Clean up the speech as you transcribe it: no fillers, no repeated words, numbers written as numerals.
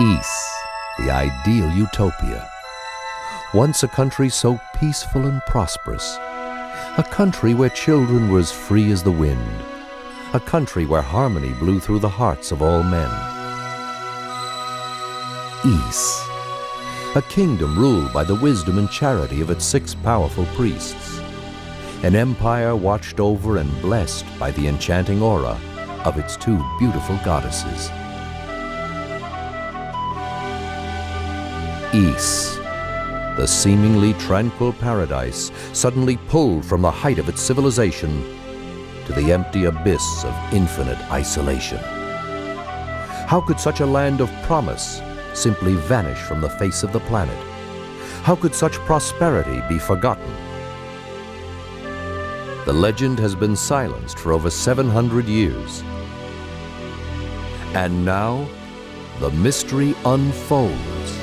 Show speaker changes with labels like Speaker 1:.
Speaker 1: Ys, the ideal utopia. Once a country so peaceful and prosperous. A country where children were as free as the wind. A country where harmony blew through the hearts of all men. Ys, a kingdom ruled by the wisdom and charity of its 6 powerful priests. An empire watched over and blessed by the enchanting aura of its 2 beautiful goddesses. Ys, the seemingly tranquil paradise, suddenly pulled from the height of its civilization to the empty abyss of infinite isolation. How could such a land of promise simply vanish from the face of the planet? How could such prosperity be forgotten? The legend has been silenced for over 700 years. And now, the mystery unfolds.